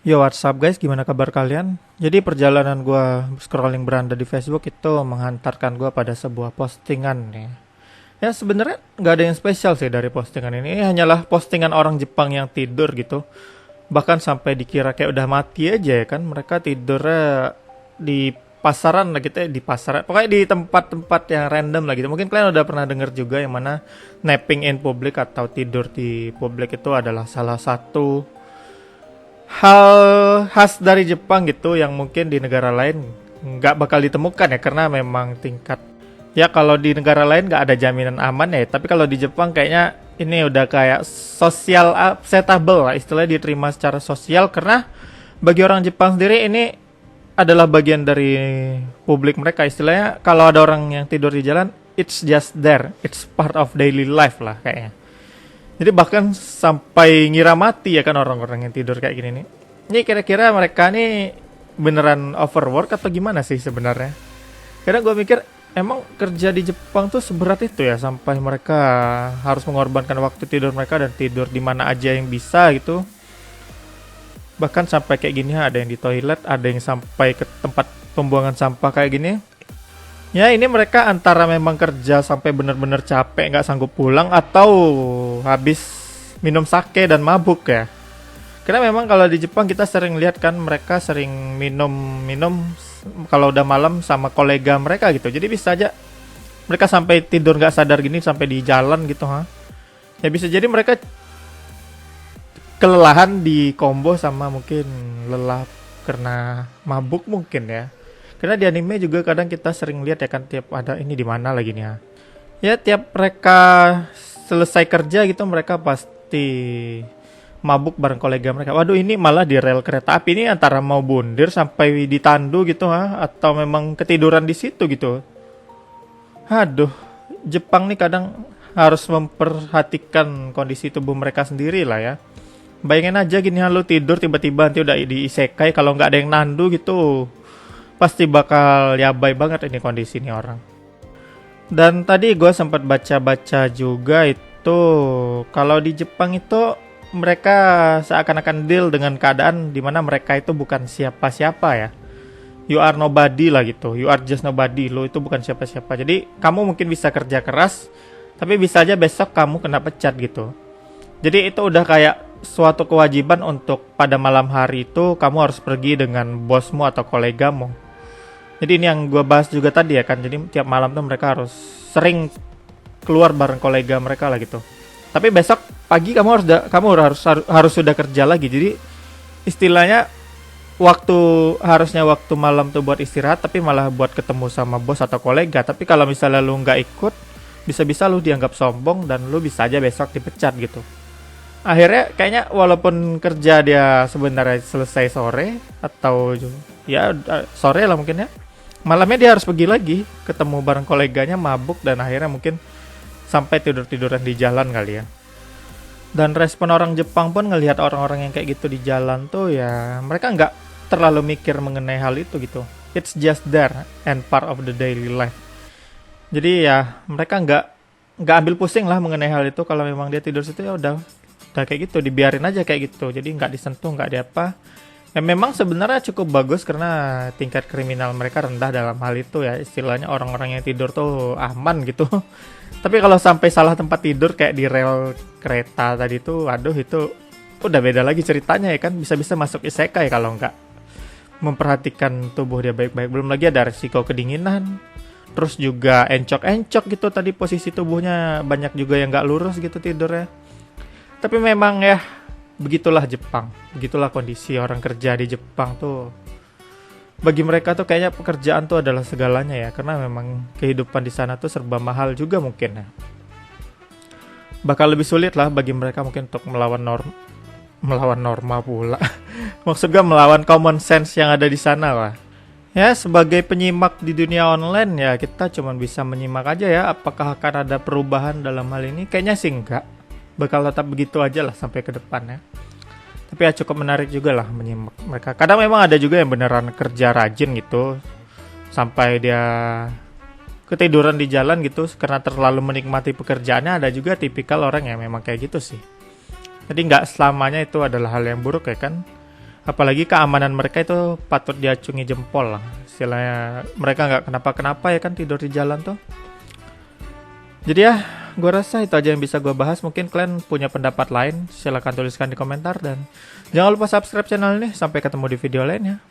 Yo, what's up guys? Gimana kabar kalian? Jadi perjalanan gua scrolling beranda di Facebook itu menghantarkan gua pada sebuah postingan nih. Ya sebenarnya nggak ada yang spesial sih dari postingan ini. Ini hanyalah postingan orang Jepang yang tidur gitu. Bahkan sampai dikira kayak udah mati aja ya kan. Mereka tidurnya di pasaran lah gitu ya, di pasaran. Pokoknya di tempat-tempat yang random lah gitu. Mungkin kalian udah pernah dengar juga yang mana napping in public atau tidur di publik itu adalah salah satu hal khas dari Jepang gitu yang mungkin di negara lain nggak bakal ditemukan ya karena memang tingkat ya kalau di negara lain nggak ada jaminan aman ya tapi kalau di Jepang kayaknya ini udah kayak social acceptable lah istilahnya diterima secara sosial karena bagi orang Jepang sendiri ini adalah bagian dari publik mereka istilahnya kalau ada orang yang tidur di jalan it's just there it's part of daily life lah kayaknya. Jadi bahkan sampai ngira mati ya kan orang-orang yang tidur kayak gini nih. Ini kira-kira mereka nih beneran overwork atau gimana sih sebenarnya? Karena gue mikir emang kerja di Jepang tuh seberat itu ya sampai mereka harus mengorbankan waktu tidur mereka dan tidur di mana aja yang bisa gitu. Bahkan sampai kayak gini ada yang di toilet, ada yang sampai ke tempat pembuangan sampah kayak gini. Ya ini mereka antara memang kerja sampai bener-bener capek nggak sanggup pulang atau habis minum sake dan mabuk ya. Karena memang kalau di Jepang kita sering lihat kan mereka sering minum-minum kalau udah malam sama kolega mereka gitu. Jadi bisa aja mereka sampai tidur nggak sadar gini sampai di jalan gitu ha. Ya bisa jadi mereka kelelahan di combo sama mungkin lelah karena mabuk mungkin ya. Karena di anime juga kadang kita sering lihat ya kan tiap ada ini di mana lagi nih ya. Ya tiap mereka selesai kerja gitu mereka pasti mabuk bareng kolega mereka. Waduh ini malah di rel kereta api ini antara mau bundir sampai ditandu gitu ha atau memang ketiduran di situ gitu. Aduh, Jepang nih kadang harus memperhatikan kondisi tubuh mereka sendiri lah ya. Bayangin aja gini lu tidur tiba-tiba nanti udah di isekai kalau nggak ada yang nandu gitu. Pasti bakal yabai banget ini kondisi nih orang. Dan tadi gue sempat baca-baca juga itu kalau di Jepang itu mereka seakan-akan deal dengan keadaan dimana mereka itu bukan siapa-siapa ya. You are nobody lah gitu. You are just nobody. Lo itu bukan siapa-siapa. Jadi kamu mungkin bisa kerja keras, tapi bisa aja besok kamu kena pecat gitu. Jadi itu udah kayak suatu kewajiban untuk pada malam hari itu kamu harus pergi dengan bosmu atau kolegamu. Jadi ini yang gue bahas juga tadi ya kan. Jadi tiap malam tuh mereka harus sering keluar bareng kolega mereka lah gitu. Tapi besok pagi kamu harus sudah kerja lagi. Jadi istilahnya waktu harusnya waktu malam tuh buat istirahat tapi malah buat ketemu sama bos atau kolega. Tapi kalau misalnya lu nggak ikut, bisa-bisa lu dianggap sombong dan lu bisa aja besok dipecat gitu. Akhirnya kayaknya walaupun kerja dia sebenarnya selesai sore atau ya sore lah mungkin ya. Malamnya dia harus pergi lagi ketemu bareng koleganya mabuk dan akhirnya mungkin sampai tidur-tiduran di jalan kali ya. Dan respon orang Jepang pun ngelihat orang-orang yang kayak gitu di jalan tuh ya mereka nggak terlalu mikir mengenai hal itu gitu. It's just there and part of the daily life. Jadi ya mereka nggak ambil pusing lah mengenai hal itu kalau memang dia tidur situ ya udah kayak gitu dibiarin aja kayak gitu. Jadi nggak disentuh nggak diapa. Ya memang sebenarnya cukup bagus karena tingkat kriminal mereka rendah dalam hal itu ya istilahnya orang-orang yang tidur tuh aman gitu. Tapi kalau sampai salah tempat tidur kayak di rel kereta tadi tuh, aduh itu udah beda lagi ceritanya ya kan bisa-bisa masuk isekai kalau nggak memperhatikan tubuh dia baik-baik. Belum lagi ada risiko kedinginan. Terus juga encok-encok gitu tadi posisi tubuhnya banyak juga yang nggak lurus gitu tidurnya. Tapi memang ya begitulah Jepang, begitulah kondisi orang kerja di Jepang tuh. Bagi mereka tuh kayaknya pekerjaan tuh adalah segalanya ya, karena memang kehidupan di sana tuh serba mahal juga mungkin ya. Bakal lebih sulit lah bagi mereka mungkin untuk melawan norma pula. Maksud gue melawan common sense yang ada di sana lah. Ya sebagai penyimak di dunia online ya kita cuma bisa menyimak aja ya apakah akan ada perubahan dalam hal ini. Kayaknya sih enggak. Bakal tetap begitu aja lah sampai ke depan ya. Tapi ya cukup menarik juga lah menyimak mereka. Kadang memang ada juga yang beneran kerja rajin gitu. Sampai dia ketiduran di jalan gitu karena terlalu menikmati pekerjaannya. Ada juga tipikal orang yang memang kayak gitu sih. Jadi nggak selamanya itu adalah hal yang buruk ya kan. Apalagi keamanan mereka itu patut diacungi jempol lah. Istilahnya mereka nggak kenapa-kenapa ya kan tidur di jalan tuh. Jadi ya, gue rasa itu aja yang bisa gue bahas. Mungkin kalian punya pendapat lain, silahkan tuliskan di komentar. Dan jangan lupa subscribe channel ini. Sampai ketemu di video lainnya.